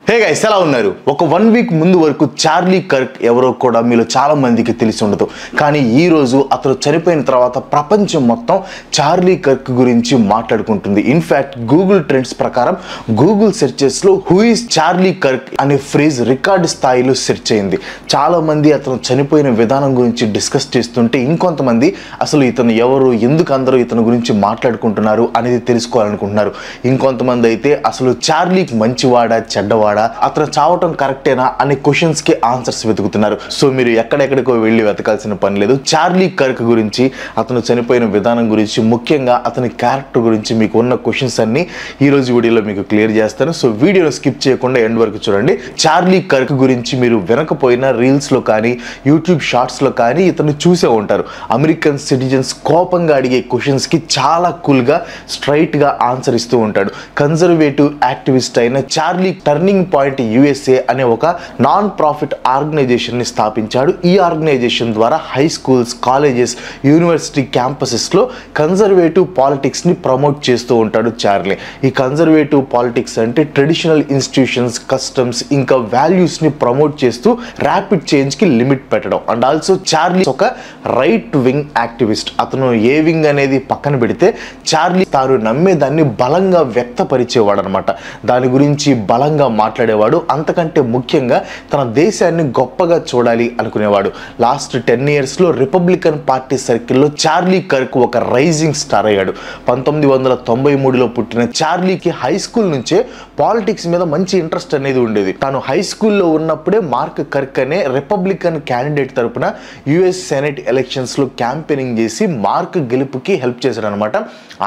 Hey guys ఎలా ఉన్నారు? ఒక 1 వీక్ ముందు వరకు చార్లీ కర్క్ ఎవరో కూడా మీలో చాలా మందికి తెలిసి ఉండదు. కానీ ఈ రోజు అతను చనిపోయిన తర్వాత ప్రపంచం మొత్తం చార్లీ కర్క్ గురించి మాట్లాడుకుంటుంది. ఇన్ఫాక్ట్ గూగుల్ ట్రెండ్స్ ప్రకారం గూగుల్ సెర్చెస్ లో హూ ఇస్ చార్లీ కర్క్ అనే ఫ్రేజ్ రికార్డు స్థాయిలో సెర్చ్ అయింది. చాలా మంది అతను చనిపోయిన విధానం గురించి డిస్కస్ చేస్తుంటే ఇంకొంతమంది అసలు ఇతను ఎవరు, ఎందుకు అందరూ ఇతని గురించి మాట్లాడుకుంటున్నారు అనేది తెలుసుకోవాలనుకుంటున్నారు. ఇంకొంతమంది అయితే అసలు చార్లీకి మంచివాడా చెడ్డవాడా, అతను చావటం కరెక్టేనా అనే క్వశ్చన్స్ కి ఆన్సర్స్ వెతుకుతున్నారు. సో మీరు ఎక్కడెక్కడికో వెళ్ళి వెతకాల్సిన పని లేదు. చార్లీ కర్క్ గురించి, అతను చనిపోయిన విధానం గురించి, ముఖ్యంగా అతని క్యారెక్టర్ గురించి మీకు ఉన్న క్వశ్చన్స్ అన్ని ఈ రోజు వీడియోలో మీకు క్లియర్ చేస్తాను. సో వీడియోలో స్కిప్ చేయకుండా ఎండ్ వరకు చూడండి. చార్లీ కర్క్ గురించి మీరు వినకపోయినా రీల్స్ లో కానీ యూట్యూబ్ షార్ట్స్ లో కానీ ఇతను చూసే ఉంటారు. అమెరికన్ సిటిజన్స్ కోపంగా అడిగే క్వశ్చన్స్ కి చాలా కూల్ గా స్ట్రైట్ గా ఆన్సర్ ఇస్తూ ఉంటాడు. కన్జర్వేటివ్ యాక్టివిస్ట్ అయిన చార్లీ టర్నింగ్ పాయింట్ యుఎస్ఏ అనే ఒక నాన్ ప్రాఫిట్ ఆర్గనైజేషన్ ని స్థాపించాడు. ఈ ఆర్గనైజేషన్ ద్వారా high schools, colleges, university campuses లో కన్జర్వేటివ్ పాలిటిక్స్ ని ప్రమోట్ చేస్తూ ఉంటాడు చార్లీ. ఈ కన్జర్వేటివ్ పాలిటిక్స్ అంటే ట్రెడిషనల్ ఇన్స్టిట్యూషన్స్, కస్టమ్స్, ఇంకా వాల్యూస్ ని ప్రమోట్ చేస్తూ ర్యాపిడ్ చేంజ్ కి లిమిట్ పెట్టడం. అండ్ ఆల్సో చార్లీ ఒక రైట్ వింగ్ యాక్టివిస్ట్. అతను ఏ వింగ్ అనేది పక్కన పెడితే చార్లీ తాను నమ్మేదాన్ని బలంగా వ్యక్తపరిచేవాడు అనమాట. దాని గురించి బలంగా మాట్లాడేవాడు. అంతకంటే ముఖ్యంగా తన దేశాన్ని గొప్పగా చూడాలి అనుకునేవాడు. లాస్ట్ 10 years లో రిపబ్లికన్ పార్టీ సర్కిల్లో చార్లీ కర్క్ ఒక రైజింగ్ స్టార్ అయ్యాడు. 1993లో పుట్టిన చార్లీకి హై స్కూల్ నుంచే పాలిటిక్స్ మీద మంచి ఇంట్రెస్ట్ అనేది ఉండేది. తాను హై స్కూల్లో ఉన్నప్పుడే మార్క్ కర్క్ అనే రిపబ్లికన్ క్యాండిడేట్ తరపున యుఎస్ సెనెట్ ఎలక్షన్స్ లో క్యాంపెయినింగ్ చేసి మార్క్ గెలుపుకి హెల్ప్ చేశాడు అనమాట.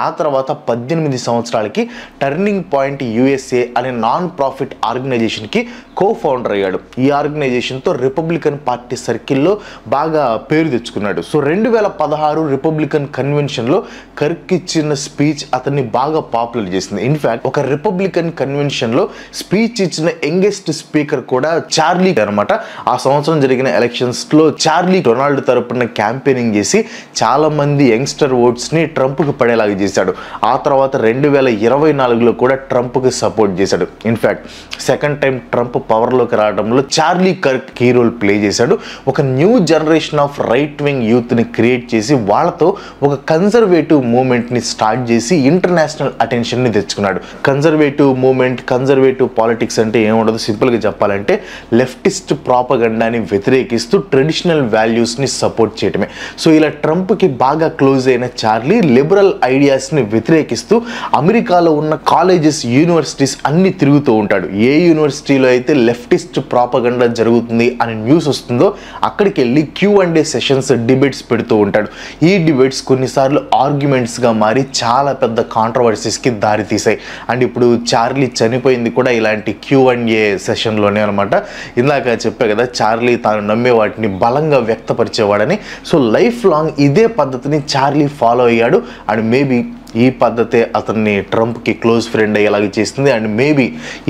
ఆ తర్వాత 18 సంవత్సరాలకి టర్నింగ్ పాయింట్ యుఎస్ఏ అనే నాన్ ప్రాఫిట్ ఆర్గనైజేషన్ కి కో-ఫౌండర్ అయ్యాడు. ఈ ఆర్గనైజేషన్ తో రిపబ్లికన్ పార్టీ సర్కిల్లో బాగా పేరు తెచ్చుకున్నాడు. సో 2016 రిపబ్లికన్ కన్వెన్షన్ లో కర్క్ ఇచ్చిన స్పీచ్ అతన్ని బాగా పాపులర్ చేసింది. ఇన్ఫాక్ట్ ఒక రిపబ్లికన్ కన్వెన్షన్ లో స్పీచ్ ఇచ్చిన యంగెస్ట్ స్పీకర్ కూడా చార్లీ అనమాట. ఆ సంవత్సరం జరిగిన ఎలక్షన్స్ లో చార్లీ డొనాల్డ్ తరపున క్యాంపెయినింగ్ చేసి చాలా మంది యంగ్స్టర్ ఓట్స్ ని ట్రంప్ కు పడేలాగా చేశాడు. ఆ తర్వాత 2024లో కూడా ట్రంప్ కి సపోర్ట్ చేశాడు. In fact second time Trump power లోకి రావడంలో Charlie Kirk key role play చేశాడు. ఒక new generation of right wing youth ని క్రియేట్ చేసి వాళ్ళతో ఒక కన్జర్వేటివ్ మూవ్మెంట్ ని స్టార్ట్ చేసి ఇంటర్నేషనల్ అటెన్షన్ ని తెచ్చుకున్నాడు. కన్జర్వేటివ్ మూవ్మెంట్, కన్జర్వేటివ్ పాలిటిక్స్ అంటే ఏముండదు, సింపుల్ గా చెప్పాలంటే లెఫ్టిస్ట్ ప్రాపగండాని వ్యతిరేకిస్తూ ట్రెడిషనల్ వాల్యూస్ ని సపోర్ట్ చేయడమే. సో ఇలా ట్రంప్ కి బాగా క్లోజ్ అయిన చార్లీ లిబరల్ ఐడియాస్ ని వ్యతిరేకిస్తూ అమెరికాలో ఉన్న కాలేజెస్, యూనివర్సిటీస్ అన్ని తిరుగుతూ ఉంటాడు. ఏ యూనివర్సిటీలో అయితే లెఫ్టిస్ట్ ప్రాపగండా జరుగుతుంది అని న్యూస్ వస్తుందో అక్కడికి వెళ్ళి Q&A సెషన్స్, డిబేట్స్ పెడుతూ ఉంటాడు. ఈ డిబేట్స్ కొన్నిసార్లు ఆర్గ్యుమెంట్స్ గా మారి చాలా పెద్ద కాంట్రవర్సీస్ కి దారి తీసాయి. అండ్ ఇప్పుడు చార్లీ చనిపోయింది కూడా ఇలాంటి Q&A సెషన్ లోనే అనమాట. ఇందాక చెప్పా కదా చార్లీ తాను నమ్మే వాటిని బలంగా వ్యక్తపరిచేవాడని. సో లైఫ్ లాంగ్ ఇదే పద్ధతిని చార్లీ ఫాలో అయ్యాడు. అండ్ మేబీ ఈ పద్ధతే అతన్ని ట్రంప్కి క్లోజ్ ఫ్రెండ్ అయ్యేలాగా చేసింది. అండ్ మేబీ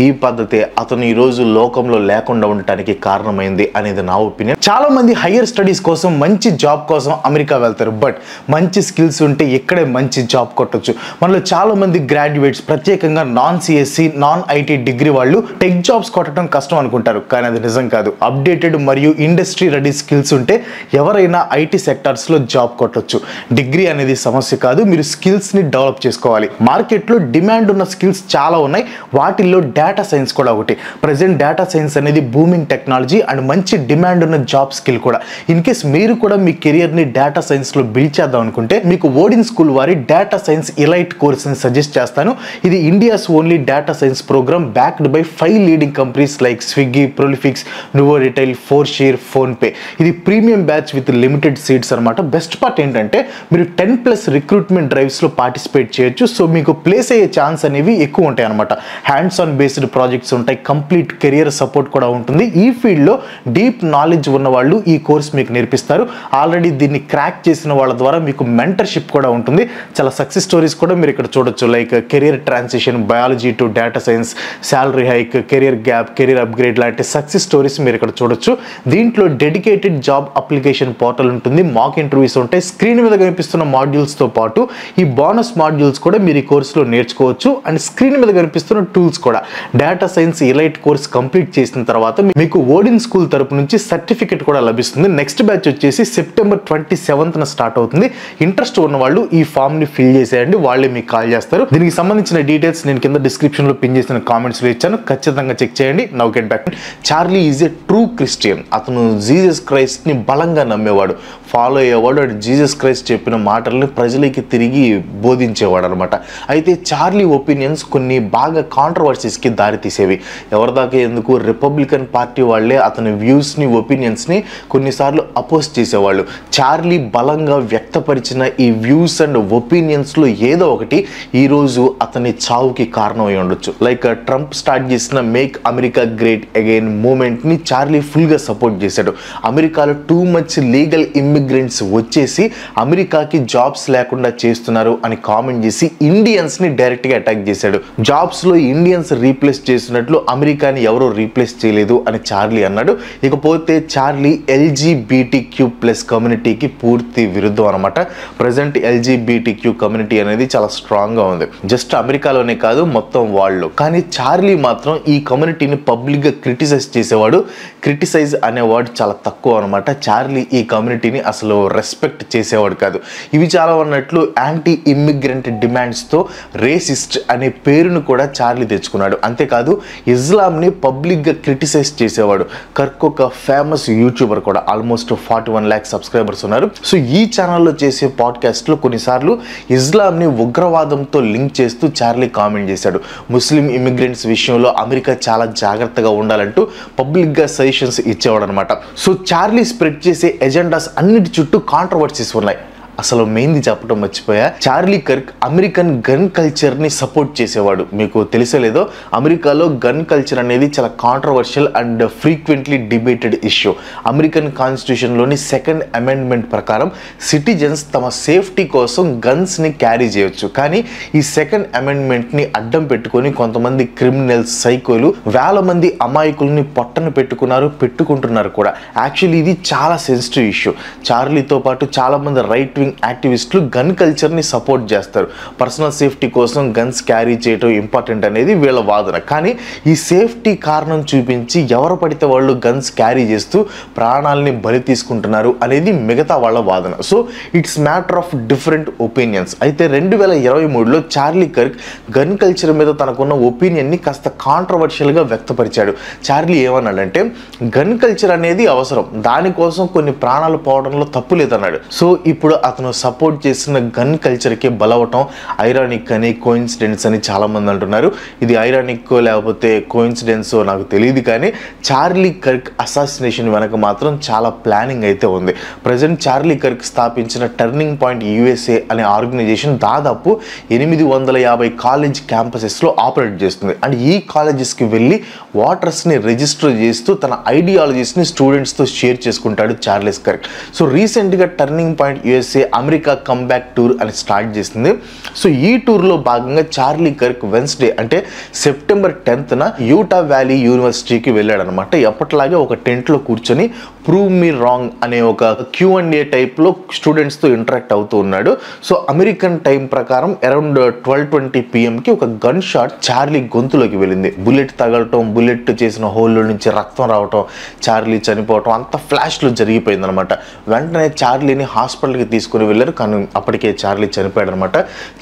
ఈ పద్ధతే అతను ఈరోజు లోకంలో లేకుండా ఉండటానికి కారణమైంది అనేది నా ఒపీనియన్. చాలా మంది హయ్యర్ స్టడీస్ కోసం, మంచి జాబ్ కోసం అమెరికా వెళ్తారు. బట్ మంచి స్కిల్స్ ఉంటే ఇక్కడే మంచి జాబ్ కొట్టొచ్చు. మనలో చాలా మంది గ్రాడ్యుయేట్స్, ప్రత్యేకంగా non CSC, non IT degree వాళ్ళు టెక్ జాబ్స్ కొట్టడం కష్టం అనుకుంటారు. కానీ అది నిజం కాదు. అప్డేటెడ్ మరియు ఇండస్ట్రీ రెడీ స్కిల్స్ ఉంటే ఎవరైనా ఐటీ సెక్టార్స్లో జాబ్ కొట్టొచ్చు. డిగ్రీ అనేది సమస్య కాదు, మీరు స్కిల్స్ని డెవలప్ చేసుకోవాలి. మార్కెట్లో డిమాండ్ ఉన్న స్కిల్స్ చాలా ఉన్నాయి. వాటిల్లో డేటా సైన్స్ కూడా ఒకటి. ప్రజెంట్ డేటా సైన్స్ అనేది బూమింగ్ టెక్నాలజీ అండ్ మంచి డిమాండ్ ఉన్న జాబ్ స్కిల్ కూడా. ఇన్ కేస్ మీరు కూడా మీ కెరియర్ని డేటా సైన్స్లో బిల్డ్ చేద్దాం అనుకుంటే మీకు ఓడిన్ స్కూల్ వారి డేటా సైన్స్ ఎలైట్ కోర్స్ని సజెస్ట్ చేస్తాను. ఇది India's only data science program backed by 5 leading companies like Swiggy, Prolifics, Nuvo retail, ఫోర్షేర్, ఫోన్పే. ఇది premium batch with limited seats అనమాట. బెస్ట్ పార్ట్ ఏంటంటే మీరు 10+ రిక్రూట్మెంట్ డ్రైవ్స్లో పార్టిసిపేట్ చేయొచ్చు. సో మీకు ప్లేస్ అయ్యే ఛాన్స్ అనేవి ఎక్కువ ఉంటాయి అనమాట. హ్యాండ్స్ ఆన్ బేస్డ్ ప్రాజెక్ట్స్ ఉంటాయి, కంప్లీట్ కెరియర్ సపోర్ట్ కూడా ఉంటుంది. ఈ ఫీల్డ్లో డీప్ నాలెడ్జ్ ఉన్న వాళ్ళు ఈ కోర్స్ మీకు నేర్పిస్తారు. ఆల్రెడీ దీన్ని క్రాక్ చేసిన వాళ్ళ ద్వారా మీకు మెంటర్షిప్ కూడా ఉంటుంది. చాలా సక్సెస్ స్టోరీస్ కూడా మీరు ఇక్కడ చూడొచ్చు. Like career transition, biology to data science, salary hike, career gap, career upgrade లాంటి సక్సెస్ స్టోరీస్ మీరు ఇక్కడ చూడొచ్చు. దీంట్లో డెడికేటెడ్ జాబ్ అప్లికేషన్ పోర్టల్ ఉంటుంది, మాక్ ఇంటర్వ్యూస్ ఉంటాయి. స్క్రీన్ మీద కనిపిస్తున్న మాడ్యూల్స్తో పాటు ఈ బోనస్ కామర్స్ మాడ్యూల్స్ కూడా మీరు ఈ కోర్సులో నేర్చుకోవచ్చు. అండ్ స్క్రీన్ మీద కనిపిస్తున్న టూల్స్ కూడా data science elite course complete చేసిన తర్వాత మీకు ఓడిన్ స్కూల్ తరపు నుంచి సర్టిఫికెట్ కూడా లభిస్తుంది. నెక్స్ట్ బ్యాచ్ వచ్చేసి సెప్టెంబర్ 27న స్టార్ట్ అవుతుంది. ఇంట్రెస్ట్ ఉన్న వాళ్ళు ఈ ఫామ్ ని ఫిల్ చేసేయండి, వాళ్ళే మీకు కాల్ చేస్తారు. దీనికి సంబంధించిన డీటెయిల్స్ నేను కింద డిస్క్రిప్షన్ లో పిన్ చేసిన కామెంట్స్ లో ఇచ్చాను, ఖచ్చితంగా చెక్ చేయండి. Now get back. Charlie is a true Christian. అతను జీసస్ క్రైస్ట్ ని బలంగా నమ్మేవాడు, ఫాలో అయ్యేవాడు. అండ్ జీసస్ క్రైస్ట్ చెప్పిన మాటల్ని ప్రజలకి తిరిగి బోధించేవాడు అనమాట. అయితే చార్లీ ఒపీనియన్స్ కొన్ని బాగా కాంట్రవర్సీస్ కి దారి తీసేవి. ఎవరిదాకా ఎందుకు, రిపబ్లికన్ పార్టీ వాళ్ళే అతని వ్యూస్ ని ఒపీనియన్స్ ని కొన్నిసార్లు అపోజ్ చేసేవాళ్ళు. చార్లీ బలంగా వ్యక్తపరిచిన ఈ వ్యూస్ అండ్ ఒపీనియన్స్ లో ఏదో ఒకటి ఈ రోజు అతని చావుకి కారణం అయి ఉండొచ్చు. లైక్ ట్రంప్ స్టార్ట్ చేసిన make America great again moment ని చార్లీ ఫుల్ గా సపోర్ట్ చేశాడు. అమెరికాలో టూ మచ్ లీగల్ ఇమ్మిగ్రెంట్స్ వచ్చేసి అమెరికాకి జాబ్స్ లేకుండా చేస్తున్నారు అని కామెంట్ చేసి ఇండియన్స్ ని డైరెక్ట్ గా అటాక్ చేశాడు. జాబ్స్ లో ఇండియన్స్ రీప్లేస్ చేసినట్లు అమెరికాని ఎవరో రీప్లేస్ చేయలేదు అని చార్లీ అన్నాడు. ఇకపోతే చార్లీ LGBTQ+ కమ్యూనిటీకి పూర్తి విరుద్ధం అనమాట. ప్రజెంట్ LGBTQ కమ్యూనిటీ అనేది చాలా స్ట్రాంగ్ గా ఉంది, జస్ట్ అమెరికాలోనే కాదు మొత్తం వాళ్ళు. కానీ చార్లీ మాత్రం ఈ కమ్యూనిటీని పబ్లిక్ గా క్రిటిసైజ్ చేసేవాడు. క్రిటిసైజ్ అనే వర్డ్ చాలా తక్కువ అనమాట. చార్లీ ఈ కమ్యూనిటీని అసలు రెస్పెక్ట్ చేసేవాడు కాదు. ఇవి చాలా ఉన్నట్లు యాంటీ ఇమ్మిగ్రెంట్ డిమాండ్స్ తో రేసిస్ట్ అనే పేరును కూడా చార్లీ తెచ్చుకున్నాడు. అంతేకాదు ఇస్లాంని పబ్లిక్ గా క్రిటిసైజ్ చేసేవాడు. కర్క్ ఒక ఫేమస్ యూట్యూబర్ కూడా, ఆల్మోస్ట్ 41 lakh సబ్స్క్రైబర్స్ ఉన్నారు. సో ఈ ఛానల్లో చేసే పాడ్కాస్ట్ లో కొన్నిసార్లు ఇస్లాంని ఉగ్రవాదంతో లింక్ చేస్తూ చార్లీ కామెంట్ చేశాడు. ముస్లిం ఇమిగ్రెంట్స్ విషయంలో అమెరికా చాలా జాగ్రత్తగా ఉండాలంటూ పబ్లిక్ గా సజెషన్స్ ఇచ్చేవాడు అనమాట. సో చార్లీ స్ప్రెడ్ చేసే ఎజెండాస్ అన్నిటి చుట్టూ కాంట్రవర్సీస్ ఉన్నాయి. అసలు మెయిన్ది చెప్పడం మర్చిపోయా, Charlie Kirk American gun culture ని సపోర్ట్ చేసేవాడు. మీకు తెలిసలేదో, అమెరికాలో గన్ కల్చర్ అనేది చాలా controversial and frequently debated issue. American constitution లోని 2nd అమెండ్మెంట్ ప్రకారం సిటిజన్స్ తమ సేఫ్టీ కోసం గన్స్ ని క్యారీ చేయొచ్చు. కానీ ఈ 2nd అమెండ్మెంట్ ని అడ్డం పెట్టుకొని కొంతమంది క్రిమినల్స్, సైకోలు వేల మంది అమాయకుల్ని పొట్టను పెట్టుకుంటున్నారు కూడా. యాక్చువల్లీ ఇది చాలా సెన్సిటివ్ ఇష్యూ. చార్లీతో పాటు చాలా మంది రైట్ వింగ్ యాక్టివిస్టులు గన్ కల్చర్ ని సపోర్ట్ చేస్తారు. పర్సనల్ సేఫ్టీ కోసం గన్స్ క్యారీ చేయడం ఇంపార్టెంట్ అనేది వీళ్ళ వాదన. కానీ ఈ సేఫ్టీ కారణం చూపించి ఎవరు పడితే వాళ్ళు గన్స్ క్యారీ చేస్తూ ప్రాణాలని బలి తీసుకుంటున్నారు అనేది మిగతా వాళ్ళ వాదన. So it's matter of different opinions. అయితే 2023లో చార్లీ కర్క్ గన్ కల్చర్ మీద తనకున్న ఒపీనియన్ ని కాస్త కాంట్రవర్షియల్ గా వ్యక్తపరిచాడు. చార్లీ ఏమన్నాడంటే, గన్ కల్చర్ అనేది అవసరం, దానికోసం కొన్ని ప్రాణాలు పోవడంలో తప్పు లేదన్నాడు. సో ఇప్పుడు అతను సపోర్ట్ చేసిన గన్ కల్చర్కి బలవటం ఐరానిక్ అని, కోయిన్సిడెన్స్ అని చాలా మంది అంటున్నారు. ఇది ఐరానిక్ లేకపోతే కోయిన్సిడెన్స్ నాకు తెలియదు, కానీ చార్లీ కర్క్ అసాసినేషన్ వెనక మాత్రం చాలా ప్లానింగ్ అయితే ఉంది. ప్రజెంట్ చార్లీ కర్క్ స్థాపించిన టర్నింగ్ పాయింట్ USA అనే ఆర్గనైజేషన్ దాదాపు 850 కాలేజ్ క్యాంపసెస్లో ఆపరేట్ చేస్తుంది. అండ్ ఈ కాలేజెస్కి వెళ్ళి వాటర్స్ని రిజిస్టర్ చేస్తూ తన ఐడియాలజీస్ని స్టూడెంట్స్తో షేర్ చేసుకుంటాడు చార్లెస్ కర్క్. సో రీసెంట్గా turning point USA America comeback tour అని స్టార్ట్ చేసింది. సో ఈ టూర్లో భాగంగా చార్లీ కర్క్ వెన్స్డే అంటే సెప్టెంబర్ 10న యూటా వ్యాలీ యూనివర్సిటీకి వెళ్ళాడు అనమాట. ఎప్పటిలాగే ఒక టెంట్లో కూర్చొని ప్రూవ్ మీ రాంగ్ అనే ఒక Q&A టైప్లో స్టూడెంట్స్తో ఇంటరాక్ట్ అవుతూ ఉన్నాడు. సో అమెరికన్ టైం ప్రకారం అరౌండ్ 12:20 PM ఒక గన్ షాట్ చార్లీ గొంతులోకి వెళ్ళింది. బుల్లెట్ తగలటం, బుల్లెట్ చేసిన హోల్లో నుంచి రక్తం రావటం, చార్లీ చనిపోవటం అంత ఫ్లాష్లో జరిగిపోయింది అనమాట. వెంటనే చార్లీని హాస్పిటల్కి తీసుకుని వెళ్ళారు, కానీ అప్పటికే చార్లీ చనిపోయాడు అనమాట.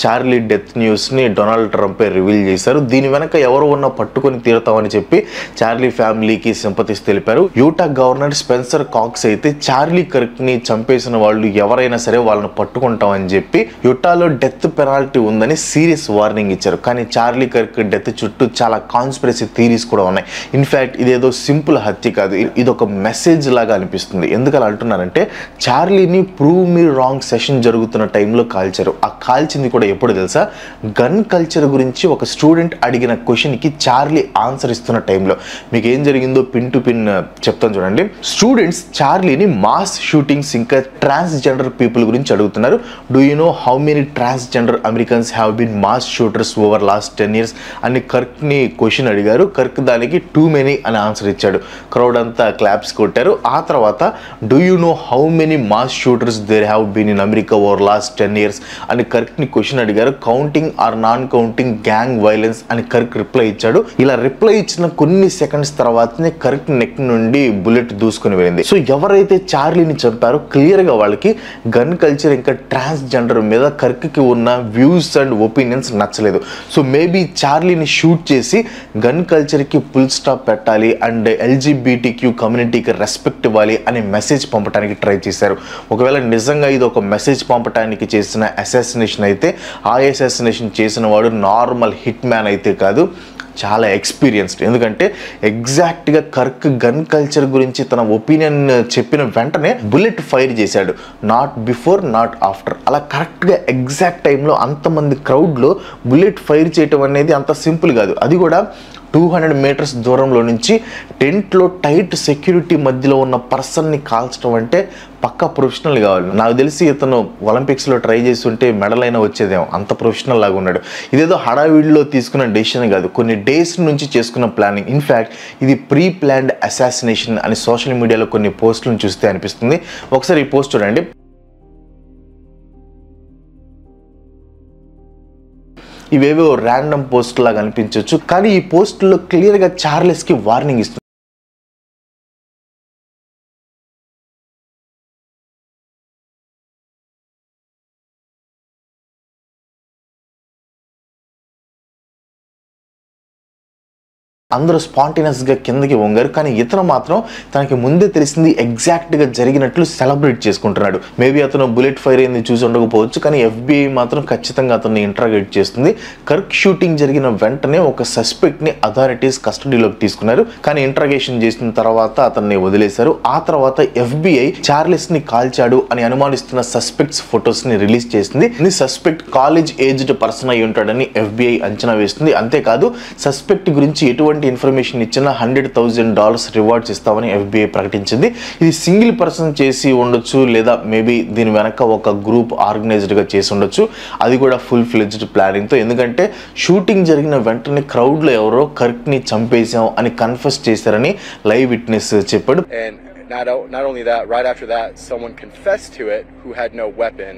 చార్లీ డెత్ న్యూస్ని డొనాల్డ్ ట్రంపే రివీల్ చేశారు. దీని వెనక ఎవరు ఉన్నా పట్టుకొని తీరుతామని చెప్పి చార్లీ ఫ్యామిలీకి సింపతీస్ తెలిపారు. యూటా గవర్నర్ స్పెన్సర్ కాక్స్ అయితే చార్లీ కర్క్ ని చంపేసిన వాళ్ళు ఎవరైనా సరే వాళ్ళని పట్టుకుంటామని చెప్పి యూటాలో డెత్ పెనాల్టీ ఉందని సీరియస్ వార్నింగ్ ఇచ్చారు. కానీ చార్లీ కర్క్ డెత్ చుట్టూ చాలా కాన్స్పిరసీ థీరీస్ కూడా ఉన్నాయి. ఇన్ఫ్యాక్ట్ ఇదేదో సింపుల్ హత్య కాదు, ఇది ఒక మెసేజ్ లాగా అనిపిస్తుంది. ఎందుకు అలా అంటున్నారంటే, చార్లీని ప్రూవ్ మీ రాంగ్ సెషన్ జరుగుతున్న టైంలో కాల్చారు. ఆ కాల్చింది కూడా ఎప్పుడు తెలుసా, గన్ కల్చర్ గురించి ఒక స్టూడెంట్ అడిగిన క్వశ్చన్కి చార్లీ ఆన్సర్ ఇస్తున్న టైంలో. మీకు ఏం జరిగిందో పిన్ టు పిన్ చెప్తాను చూడండి. స్టూడెంట్స్ చార్లీని మాస్ షూటింగ్స్ ఇంకా ట్రాన్స్జెండర్ పీపుల్ గురించి అడుగుతున్నారు. Do you know how many transgender Americans have been mass shooters over last 10 years అని కర్క్ని క్వశ్చన్ అడిగారు. కర్క్ దానికి టూ మెనీ అని ఆన్సర్ ఇచ్చాడు. క్రౌడ్ అంతా క్లాప్స్ కొట్టారు. ఆ తర్వాత do you know how many mass shooters there have been been in America over last 10 years అని కర్క్ని క్వశ్చన్ అడిగారు. Counting or non counting gang violence అని కర్క్ రిప్లై ఇచ్చాడు. ఇలా రిప్లై ఇచ్చిన కొన్ని సెకండ్స్ తర్వాతనే కర్క్ నెక్ నుండి బుల్లెట్ దూసుకుని వెళ్ళింది. సో ఎవరైతే చార్లీని చంపారో క్లియర్గా వాళ్ళకి గన్ కల్చర్ ఇంకా ట్రాన్స్జెండర్ మీద కర్క్కి ఉన్న వ్యూస్ అండ్ ఒపీనియన్స్ నచ్చలేదు. సో మేబీ చార్లీని షూట్ చేసి గన్ కల్చర్కి ఫుల్ స్టాప్ పెట్టాలి అండ్ ఎల్జీబీటీక్యూ కమ్యూనిటీకి రెస్పెక్ట్ ఇవ్వాలి అనే మెసేజ్ పంపడానికి ట్రై చేశారు. ఒకవేళ నిజంగా ఇది ఒక మెసేజ్ పంపడానికి చేసిన అసాసినేషన్ అయితే ఆ అసాసినేషన్ చేసిన వాడు నార్మల్ హిట్ మ్యాన్ అయితే కాదు, చాలా ఎక్స్పీరియన్స్డ్. ఎందుకంటే ఎగ్జాక్ట్గా కర్క్ గన్ కల్చర్ గురించి తన ఒపీనియన్ చెప్పిన వెంటనే బుల్లెట్ ఫైర్ చేశాడు. Not before not after. అలా కరెక్ట్గా ఎగ్జాక్ట్ టైంలో అంతమంది క్రౌడ్లో బుల్లెట్ ఫైర్ చేయటం అనేది అంత సింపుల్ కాదు. అది కూడా 200 మీటర్స్ దూరంలో నుంచి టెంట్లో టైట్ సెక్యూరిటీ మధ్యలో ఉన్న పర్సన్ని కాల్చడం అంటే పక్కా ప్రొఫెషనల్ కావాలి. నాకు తెలిసి ఇతను ఒలింపిక్స్లో ట్రై చేస్తుంటే మెడల్ అయినా వచ్చేదేమో, అంత ప్రొఫెషనల్ లాగా ఉన్నాడు. ఇదేదో హడావిడిలో తీసుకున్న డెసిషన్ కాదు, కొన్ని డేస్ నుంచి చేసుకున్న ప్లానింగ్. ఇన్ఫ్యాక్ట్ ఇది ప్రీ ప్లాన్డ్ అసాసినేషన్ అని సోషల్ మీడియాలో కొన్ని పోస్టులను చూస్తే అనిపిస్తుంది. ఒకసారి ఈ పోస్ట్ చూడండి. ఇవేవో ర్యాండమ్ పోస్ట్ లాగా అనిపించవచ్చు, కానీ ఈ పోస్టుల్లో క్లియర్గా చార్లెస్కి వార్నింగ్ ఇస్తుంది. అందరూ స్పాంటేనియస్గా కిందకి వంగారు, కానీ ఇతను మాత్రం తనకి ముందే తెలిసింది ఎగ్జాక్ట్గా జరిగినట్లు సెలబ్రేట్ చేసుకుంటున్నాడు. మేబీ అతను బుల్లెట్ ఫైర్ అయింది చూసి ఉండకపోవచ్చు, కానీ FBI మాత్రం ఖచ్చితంగా అతన్ని ఇంట్రాగేట్ చేస్తుంది. కర్క్ షూటింగ్ జరిగిన వెంటనే ఒక సస్పెక్ట్ని అథారిటీస్ కస్టడీలోకి తీసుకున్నారు, కానీ ఇంట్రాగేషన్ చేసిన తర్వాత అతన్ని వదిలేశారు. ఆ తర్వాత FBI చార్లెస్ని కాల్చాడు అని అనుమానిస్తున్న సస్పెక్ట్స్ ఫొటోస్ని రిలీజ్ చేసింది. ఈ సస్పెక్ట్ కాలేజ్ ఏజ్డ్ పర్సన్ అయి ఉంటాడని FBI అంచనా వేస్తుంది. అంతేకాదు సస్పెక్ట్ గురించి ఎటువంటి ఇన్ఫర్మేషన్ ఇచ్చినా $100,000 రివార్డ్స్ ఇస్తామని FBI ప్రకటించింది. ఇది సింగిల్ పర్సన్ చేసి ఉండొచ్చు, లేదా మేబీ దీని వెనక ఒక గ్రూప్ ఆర్గనైజ్డ్గా చేసి ఉండొచ్చు, అది కూడా ఫుల్ ఫ్లెడ్జ్డ్ ప్లానింగ్తో. ఎందుకంటే షూటింగ్ జరిగిన వెంటనే క్రౌడ్లో ఎవరో కర్క్ని చంపేశాం అని కన్ఫెస్ చేశారని లైవ్ విట్నెస్ చెప్పాడు. Not only that, right after that, someone confessed to it who had no weapon,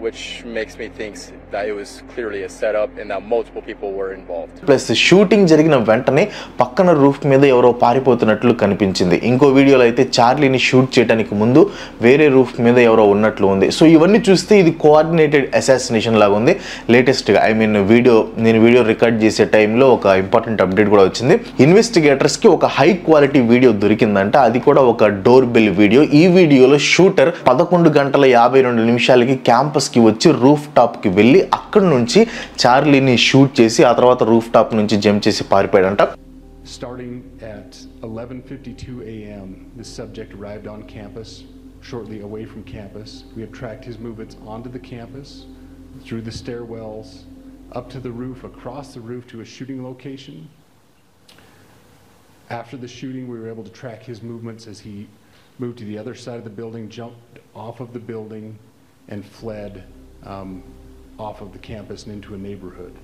which makes me think that it was clearly a setup and that multiple people were involved. Plus shooting జరిగిన వెంటనే పక్కన roof మీద ఎవరో పారిపోతున్నట్లు కనిపించింది. ఇంకో వీడియోలో అయితే చార్లీని shoot చేయడానికి ముందు వేరే రూఫ్ మీద ఎవరో ఉన్నట్లు ఉంది. సో ఇవన్నీ చూస్తే ఇది కోఆర్డినేటెడ్ అసాసినేషన్ లాగా ఉంది. లేటెస్ట్గా నేను వీడియో రికార్డ్ చేసే టైంలో ఒక ఇంపార్టెంట్ అప్డేట్ కూడా వచ్చింది. ఇన్వెస్టిగేటర్స్కి ఒక హై క్వాలిటీ వీడియో దొరికిందంట, అది కూడా ఒక డోర్ బెల్ వీడియో. ఈ వీడియోలో షూటర్ 11:52 క్యాంపస్కి వచ్చి రూఫ్ టాప్కి వెళ్ళి అక్కడ నుంచి చార్లీని షూట్ చేసి ఆ తర్వాత రూఫ్ టాప్ నుంచి జంప్ చేసి పారిపోయాడంట. Starting at 11:52 a.m., the subject arrived on campus, shortly away from campus. We have tracked his movements onto the campus, through the stairwells, up to the roof, across the roof to a shooting location. After the shooting, we were able to track his movements as he moved to the other side of the building, jumped off of the building, and fled off of the campus and into a neighborhood.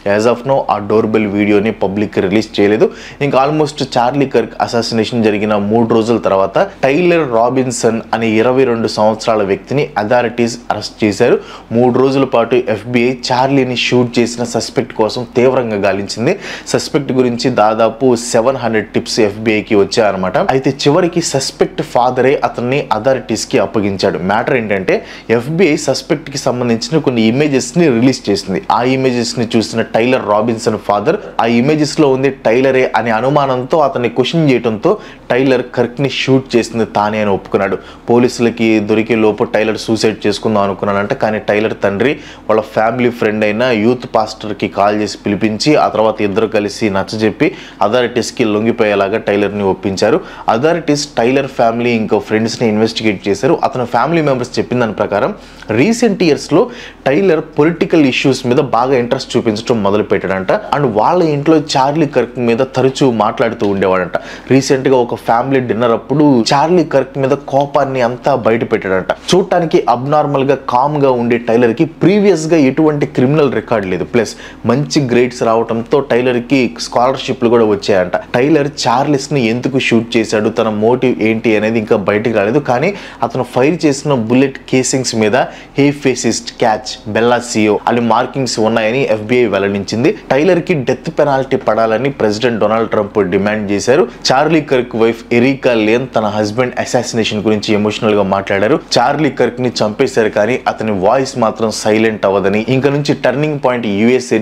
As of now ఆ door bell వీడియోని public release చేయలేదు. ఇంకా almost Charlie Kirk assassination జరిగిన 3 రోజుల తర్వాత tailor Robinson అనే 22 సంవత్సరాల వ్యక్తిని అథారిటీస్ అరెస్ట్ చేశారు. 3 రోజుల పాటు FBI చార్లీని షూట్ చేసిన సస్పెక్ట్ కోసం తీవ్రంగా గాలించింది. సస్పెక్ట్ గురించి దాదాపు 700 టిప్స్ FBIకి వచ్చాయన్నమాట. అయితే చివరికి సస్పెక్ట్ ఫాదరే అతన్ని అథారిటీస్కి అప్పగించాడు. మ్యాటర్ ఏంటంటే FBI సస్పెక్ట్కి సంబంధించిన కొన్ని ఇమేజెస్ని రిలీజ్ చేసింది. ఆ ఇమేజెస్ని చూసిన టైలర్ రాబిన్సన్ ఫాదర్ ఆ ఇమేజెస్లో ఉంది టైలరే అనే అనుమానంతో అతన్ని క్వశ్చన్ చేయడంతో టైలర్ కర్క్ని షూట్ చేసింది తానే అని ఒప్పుకున్నాడు. పోలీసులకి దొరికే లోపు టైలర్ సూసైడ్ చేసుకుందాం అనుకున్నాడంట, కానీ టైలర్ తండ్రి వాళ్ళ ఫ్యామిలీ ఫ్రెండ్ అయిన యూత్ పాస్టర్కి కాల్ చేసి పిలిపించి ఆ తర్వాత ఇద్దరు కలిసి నచ్చజెప్పి అథారిటీస్కి లొంగిపోయేలాగా టైలర్ని ఒప్పించారు. అథారిటీస్ టైలర్ ఫ్యామిలీ ఇంకో ఫ్రెండ్స్ని ఇన్వెస్టిగేట్ చేశారు. అతని ఫ్యామిలీ మెంబర్స్ చెప్పిన దాని ప్రకారం రీసెంట్ ఇయర్స్లో టైలర్ పొలిటికల్ ఇష్యూస్ మీద బాగా ఇంట్రెస్ట్ చూపించడం మొదలు పెట్టాడంట. అండ్ వాళ్ళ ఇంట్లో చార్లీ కర్క్ మీద తరచూ మాట్లాడుతూ ఉండేవాడంట. రీసెంట్ గా ఒక ఫ్యామిలీ డిన్నర్ అప్పుడు చార్లీ కర్క్ మీద కోపాన్ని అంతా బయట పెట్టాడంట. చూడటానికి అబ్నార్మల్ గా కామ్ గా ఉండే టైలర్ కి ప్రీవియస్ గా ఎటువంటి క్రిమినల్ రికార్డ్ లేదు. ప్లస్ మంచి గ్రేడ్స్ రావడంతో టైలర్ కి స్కాలర్షిప్లు కూడా వచ్చాయంట. టైలర్ చార్లెస్ ని ఎందుకు షూట్ చేశాడు, తన మోటివ్ ఏంటి అనేది ఇంకా బయటకు రాలేదు. కానీ అతను ఫైర్ చేసిన బుల్లెట్ కేసింగ్స్ మీద హే ఫేసిస్ట్ క్యాచ్ బెల్లాసియో అని మార్కింగ్స్ ఉన్నాయని FBI వెల్లడించింది. టైలర్ కి డెత్ పెనాల్టీ పడాలని ప్రెసిడెంట్ డొనాల్డ్ ట్రంప్ డిమాండ్ చేశారు. Charlie Kirk wife Erika Lane తన హస్బెండ్ అసాసినేషన్ గురించి ఎమోషనల్ గా మాట్లాడారు. చార్లీ కర్క్ ని చంపేశారు కానీ అతని వాయిస్ మాత్రం సైలెంట్ అవ్వదని, ఇంకా నుంచి టర్నింగ్ పాయింట్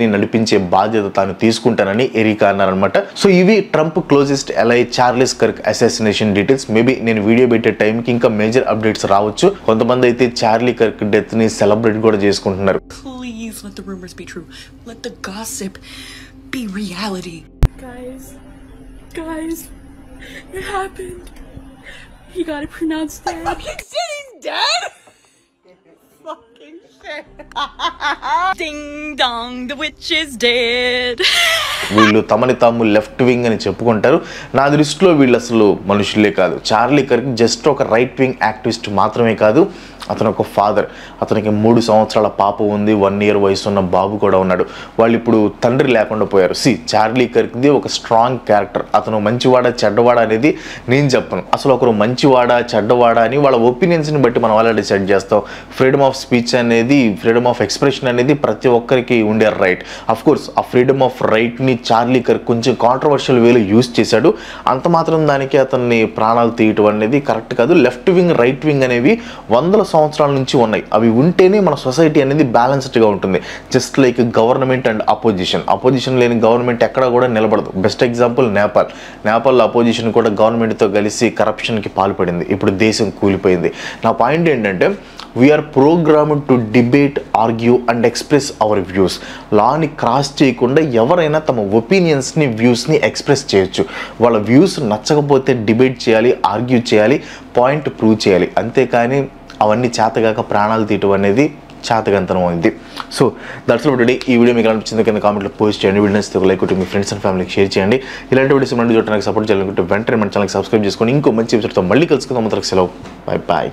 ని నడిపించే బాధ్యత తాను తీసుకుంటానని ఎరికా అన్నారనమాట. సో ఇవి Trump closest ally Charles Kirk assassination details. Maybe నేను వీడియో పెట్టే టైంకి ఇంకా మేజర్ అప్డేట్స్ రావచ్చు. కొంతమంది అయితే చార్లీ కర్క్ డెత్ ని సెలబ్రేట్ కూడా చేసుకుంటున్నారు. Please let the rumors be true. Let the gossip be reality. Guys, it happened. He got it pronounced dead. Fucking shit, he's dead? Fucking shit. Ding dong, the witch is dead. వీళ్ళు తమని తాము left wing అని చెప్పుకుంటారు. నా దృష్టిలో వీళ్ళు అసలు మనుషులే కాదు. చార్లీ కర్క్ జస్ట్ ఒక రైట్ వింగ్ యాక్టివిస్ట్ మాత్రమే కాదు, అతను ఒక ఫాదర్. అతనికి 3 సంవత్సరాల పాప ఉంది, 1 year వయసు ఉన్న బాబు కూడా ఉన్నాడు. వాళ్ళు ఇప్పుడు తండ్రి లేకుండా పోయారు. చార్లీ కర్క్ది ఒక స్ట్రాంగ్ క్యారెక్టర్. అతను మంచివాడా చెడ్డవాడా అనేది నేను చెప్పను. అసలు ఒకరు మంచివాడా చెడ్డవాడా అని వాళ్ళ ఒపీనియన్స్ని బట్టి మనం అలా డిసైడ్ చేస్తాం. ఫ్రీడమ్ ఆఫ్ స్పీచ్ అనేది, ఫ్రీడమ్ ఆఫ్ ఎక్స్ప్రెషన్ అనేది ప్రతి ఒక్కరికి ఉండే రైట్. అఫ్ కోర్స్ ఆ ఫ్రీడమ్ ఆఫ్ రైట్ని చార్లీ కర్క్ కొంచెం కాంట్రవర్షియల్ వేలో యూజ్ చేశాడు. అంత మాత్రం దానికి అతన్ని ప్రాణాలు తీయటం అనేది కరెక్ట్ కాదు. లెఫ్ట్ వింగ్ రైట్ వింగ్ అనేవి 100 సంవత్సరాల నుంచి ఉన్నాయి. అవి ఉంటేనే మన సొసైటీ అనేది బ్యాలెన్స్డ్గా ఉంటుంది. Just like government and opposition లేని గవర్నమెంట్ ఎక్కడా కూడా నిలబడదు. బెస్ట్ ఎగ్జాంపుల్ నేపాల్ అపోజిషన్ కూడా గవర్నమెంట్తో కలిసి కరప్షన్కి పాల్పడింది. ఇప్పుడు దేశం కూలిపోయింది. నా పాయింట్ ఏంటంటే we are programmed to debate, argue and express our views. లాని క్రాస్ చేయకుండా ఎవరైనా తమ ఒపీనియన్స్ని, వ్యూస్ని ఎక్స్ప్రెస్ చేయొచ్చు. వాళ్ళ వ్యూస్ నచ్చకపోతే డిబేట్ చేయాలి, ఆర్గ్యూ చేయాలి, పాయింట్ ప్రూవ్ చేయాలి. అంతేకాని అవన్నీ చేతగాక ప్రాణాలు తీయటం అనేది చేతగంతనం అయింది. So that's all today. ఈ వీడియో మీకు అనిపించింది కింద కామెంట్లో పోస్ట్ చేయండి. వీడియోస్ లైక్ కొట్టి మీ ఫ్రెండ్స్ అండ్ ఫ్యామిలీకి షేర్ చేయండి. ఇలాంటి వీడియోస్ మళ్ళీ చూడడానికి సపోర్ట్ చేయాలనుకుంటే వెంటనే మన ఛానల్కి సబ్స్క్రైబ్ చేసుకొని ఇంకో మంచి ఎపిసోడ్తో మళ్ళీ కలుసుకుందాం. సెలవు. Bye bye.